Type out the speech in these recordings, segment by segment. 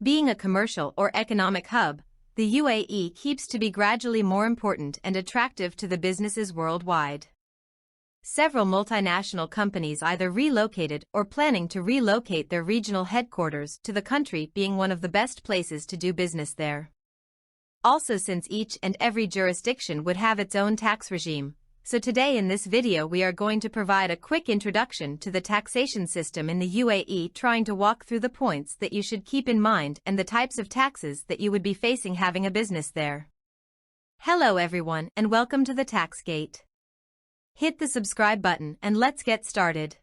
Being a commercial or economic hub, the UAE keeps to be gradually more important and attractive to the businesses worldwide. Several multinational companies either relocated or planning to relocate their regional headquarters to the country, being one of the best places to do business there. Also, since each and every jurisdiction would have its own tax regime, so today in this video we are going to provide a quick introduction to the taxation system in the UAE, trying to walk through the points that you should keep in mind and the types of taxes that you would be facing having a business there. Hello everyone and welcome to the Tax Gate. Hit the subscribe button and let's get started.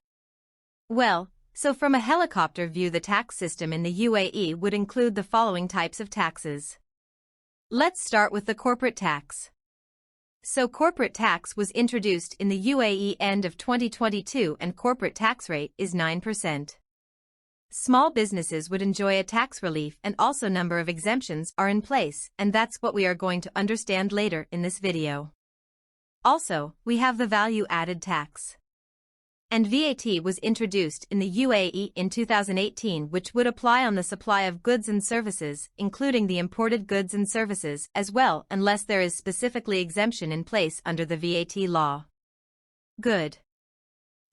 Well, so from a helicopter view, the tax system in the UAE would include the following types of taxes. Let's start with the corporate tax. So corporate tax was introduced in the UAE end of 2022 and corporate tax rate is 9%. Small businesses would enjoy a tax relief and also number of exemptions are in place, and that's what we are going to understand later in this video. Also, we have the value-added tax. And VAT was introduced in the UAE in 2018, which would apply on the supply of goods and services, including the imported goods and services as well, unless there is specifically exemption in place under the VAT law. Good.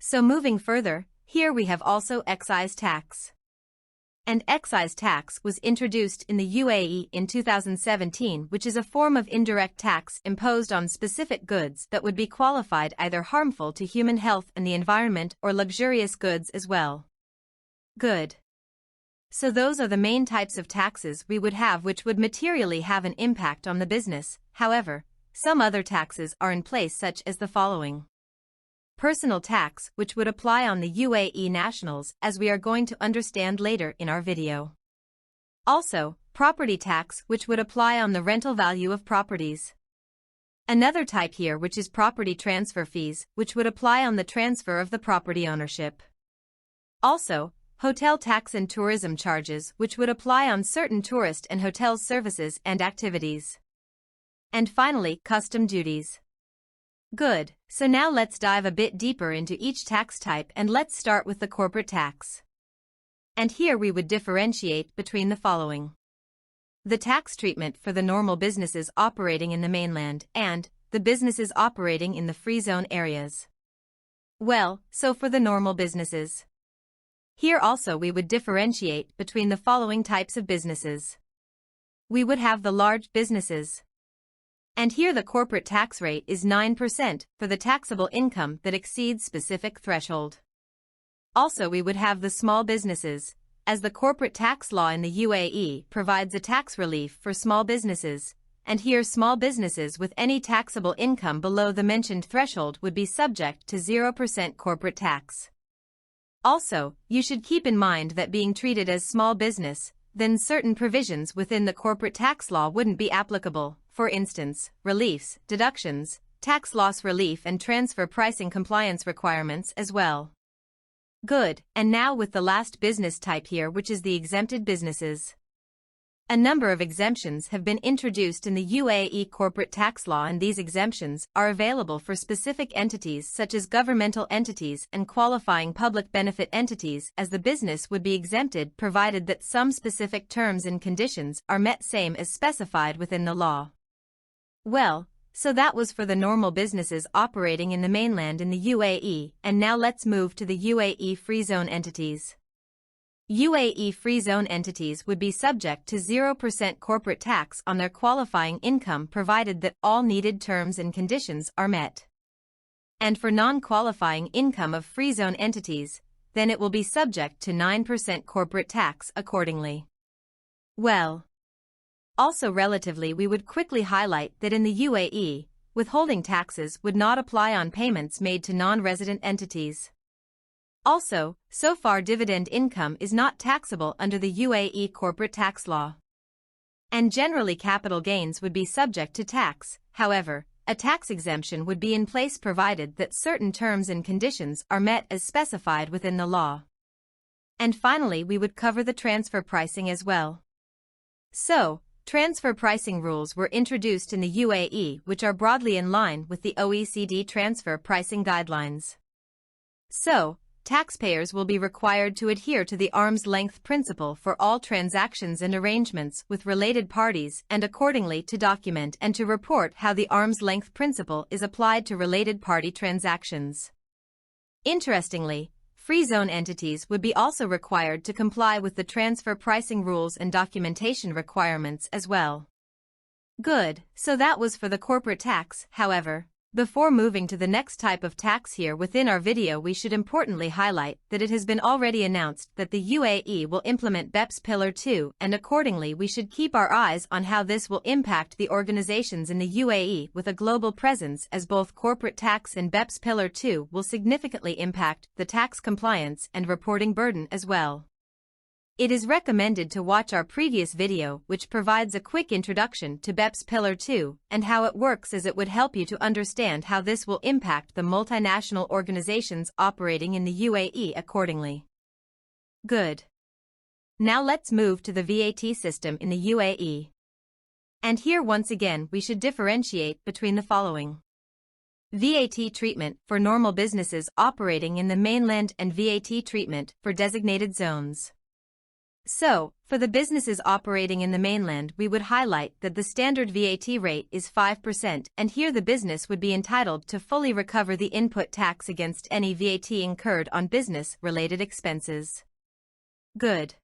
So moving further, here we have also excise tax. And excise tax was introduced in the UAE in 2017, which is a form of indirect tax imposed on specific goods that would be qualified either harmful to human health and the environment or luxurious goods as well. Good. So those are the main types of taxes we would have which would materially have an impact on the business. However, some other taxes are in place, such as the following. Personal tax, which would apply on the UAE nationals, as we are going to understand later in our video. Also, property tax, which would apply on the rental value of properties. Another type here, which is property transfer fees, which would apply on the transfer of the property ownership. Also, hotel tax and tourism charges, which would apply on certain tourist and hotel services and activities. And finally, custom duties. Good, so now let's dive a bit deeper into each tax type, and let's start with the corporate tax. And here we would differentiate between the following. The tax treatment for the normal businesses operating in the mainland and the businesses operating in the free zone areas. Well, so for the normal businesses. Here also we would differentiate between the following types of businesses. We would have the large businesses. And here the corporate tax rate is 9% for the taxable income that exceeds specific threshold. Also we would have the small businesses, as the corporate tax law in the UAE provides a tax relief for small businesses, and here small businesses with any taxable income below the mentioned threshold would be subject to 0% corporate tax. Also, you should keep in mind that being treated as small business, then certain provisions within the corporate tax law wouldn't be applicable. For instance, reliefs, deductions, tax loss relief and transfer pricing compliance requirements as well. Good, and now with the last business type here, which is the exempted businesses. A number of exemptions have been introduced in the UAE corporate tax law, and these exemptions are available for specific entities such as governmental entities and qualifying public benefit entities, as the business would be exempted provided that some specific terms and conditions are met, same as specified within the law. Well, so that was for the normal businesses operating in the mainland in the UAE, and now let's move to the UAE free zone entities. UAE free zone entities would be subject to 0% corporate tax on their qualifying income provided that all needed terms and conditions are met. And for non-qualifying income of free zone entities, then it will be subject to 9% corporate tax accordingly. Well, also relatively we would quickly highlight that in the UAE, withholding taxes would not apply on payments made to non-resident entities. Also, so far dividend income is not taxable under the UAE corporate tax law. And generally capital gains would be subject to tax. However, a tax exemption would be in place provided that certain terms and conditions are met as specified within the law. And finally we would cover the transfer pricing as well. So, transfer pricing rules were introduced in the UAE, which are broadly in line with the OECD transfer pricing guidelines. So, taxpayers will be required to adhere to the arm's length principle for all transactions and arrangements with related parties and accordingly to document and to report how the arm's length principle is applied to related party transactions. Interestingly, free zone entities would be also required to comply with the transfer pricing rules and documentation requirements as well. Good, so that was for the corporate tax. However, before moving to the next type of tax here within our video, we should importantly highlight that it has been already announced that the UAE will implement BEPS Pillar 2, and accordingly we should keep our eyes on how this will impact the organizations in the UAE with a global presence, as both corporate tax and BEPS Pillar 2 will significantly impact the tax compliance and reporting burden as well. It is recommended to watch our previous video, which provides a quick introduction to BEPS Pillar 2 and how it works, as it would help you to understand how this will impact the multinational organizations operating in the UAE accordingly. Good. Now let's move to the VAT system in the UAE. And here once again we should differentiate between the following: VAT treatment for normal businesses operating in the mainland and VAT treatment for designated zones. So, for the businesses operating in the mainland, we would highlight that the standard VAT rate is 5%, and here the business would be entitled to fully recover the input tax against any VAT incurred on business-related expenses. Good.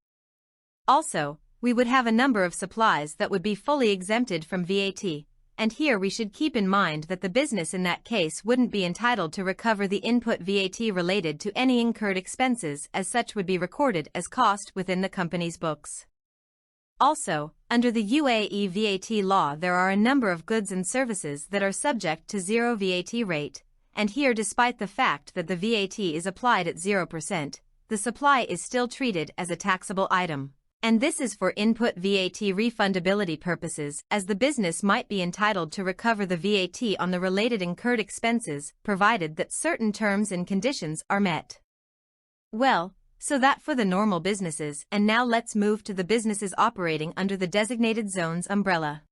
Also, we would have a number of supplies that would be fully exempted from VAT, and here we should keep in mind that the business in that case wouldn't be entitled to recover the input VAT related to any incurred expenses, as such would be recorded as cost within the company's books. Also, under the UAE VAT law, there are a number of goods and services that are subject to zero VAT rate, and here despite the fact that the VAT is applied at 0%, the supply is still treated as a taxable item. And this is for input VAT refundability purposes, as the business might be entitled to recover the VAT on the related incurred expenses, provided that certain terms and conditions are met. Well, so that for the normal businesses, and now let's move to the businesses operating under the designated zones umbrella.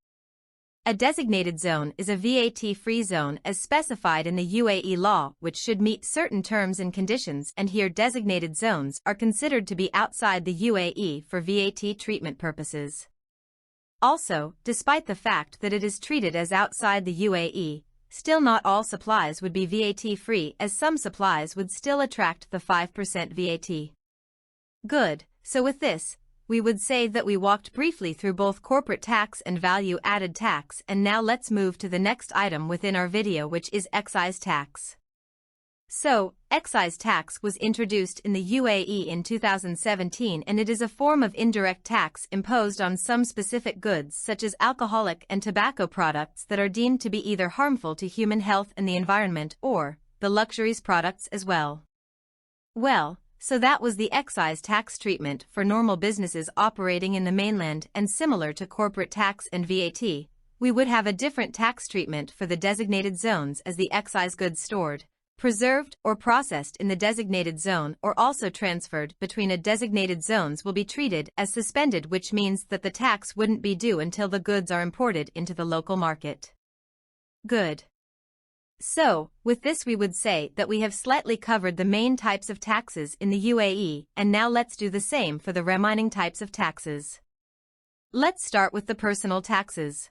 A designated zone is a VAT-free zone as specified in the UAE law, which should meet certain terms and conditions, and here designated zones are considered to be outside the UAE for VAT treatment purposes. Also, despite the fact that it is treated as outside the UAE, still not all supplies would be VAT-free, as some supplies would still attract the 5% VAT. Good, so with this, we would say that we walked briefly through both corporate tax and value-added tax, and now let's move to the next item within our video, which is excise tax. So, excise tax was introduced in the UAE in 2017, and it is a form of indirect tax imposed on some specific goods such as alcoholic and tobacco products that are deemed to be either harmful to human health and the environment, or the luxuries products as well. Well, so that was the excise tax treatment for normal businesses operating in the mainland, and similar to corporate tax and VAT, we would have a different tax treatment for the designated zones, as the excise goods stored, preserved, or processed in the designated zone or also transferred between a designated zones will be treated as suspended, which means that the tax wouldn't be due until the goods are imported into the local market. Good. So, with this we would say that we have slightly covered the main types of taxes in the UAE, and now let's do the same for the remaining types of taxes. Let's start with the personal taxes.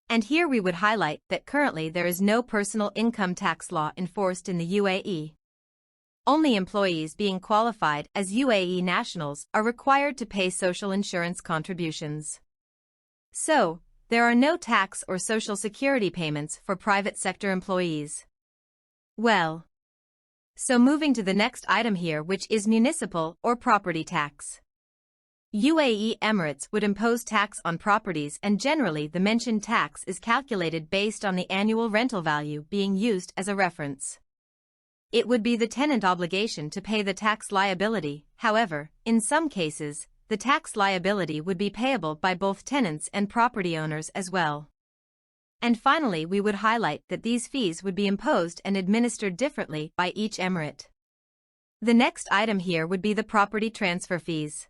And here we would highlight that currently there is no personal income tax law enforced in the UAE. Only employees being qualified as UAE nationals are required to pay social insurance contributions. So, there are no tax or social security payments for private sector employees. Well, so moving to the next item here, which is municipal or property tax. UAE Emirates would impose tax on properties, and generally the mentioned tax is calculated based on the annual rental value being used as a reference. It would be the tenant obligation to pay the tax liability. However, in some cases, the tax liability would be payable by both tenants and property owners as well. And finally, we would highlight that these fees would be imposed and administered differently by each emirate. The next item here would be the property transfer fees.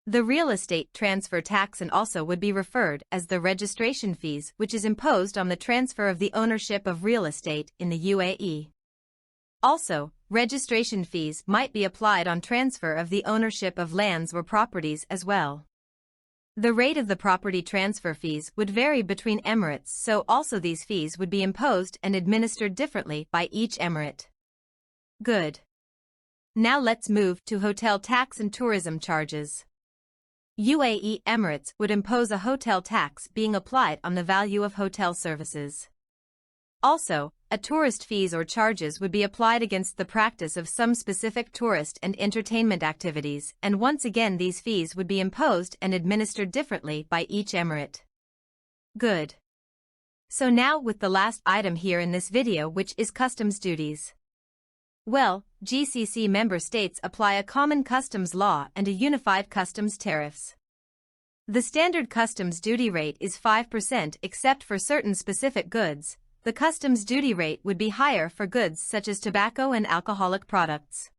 The real estate transfer tax, and also would be referred as the registration fees, which is imposed on the transfer of the ownership of real estate in the UAE. Also, registration fees might be applied on transfer of the ownership of lands or properties as well. The rate of the property transfer fees would vary between emirates, so also these fees would be imposed and administered differently by each emirate. Good. Now let's move to hotel tax and tourism charges. UAE Emirates would impose a hotel tax being applied on the value of hotel services. Also, a tourist fees or charges would be applied against the practice of some specific tourist and entertainment activities, and once again these fees would be imposed and administered differently by each emirate. Good. So now with the last item here in this video, which is customs duties. Well, GCC member states apply a common customs law and a unified customs tariffs. The standard customs duty rate is 5% except for certain specific goods. The customs duty rate would be higher for goods such as tobacco and alcoholic products.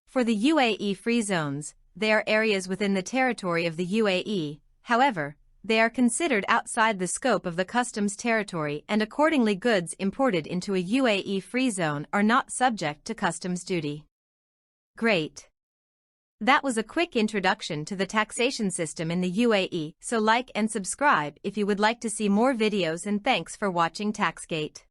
For the UAE free zones, they are areas within the territory of the UAE, however, they are considered outside the scope of the customs territory, and accordingly goods imported into a UAE free zone are not subject to customs duty. Great. That was a quick introduction to the taxation system in the UAE, so like and subscribe if you would like to see more videos, and thanks for watching TaxGate.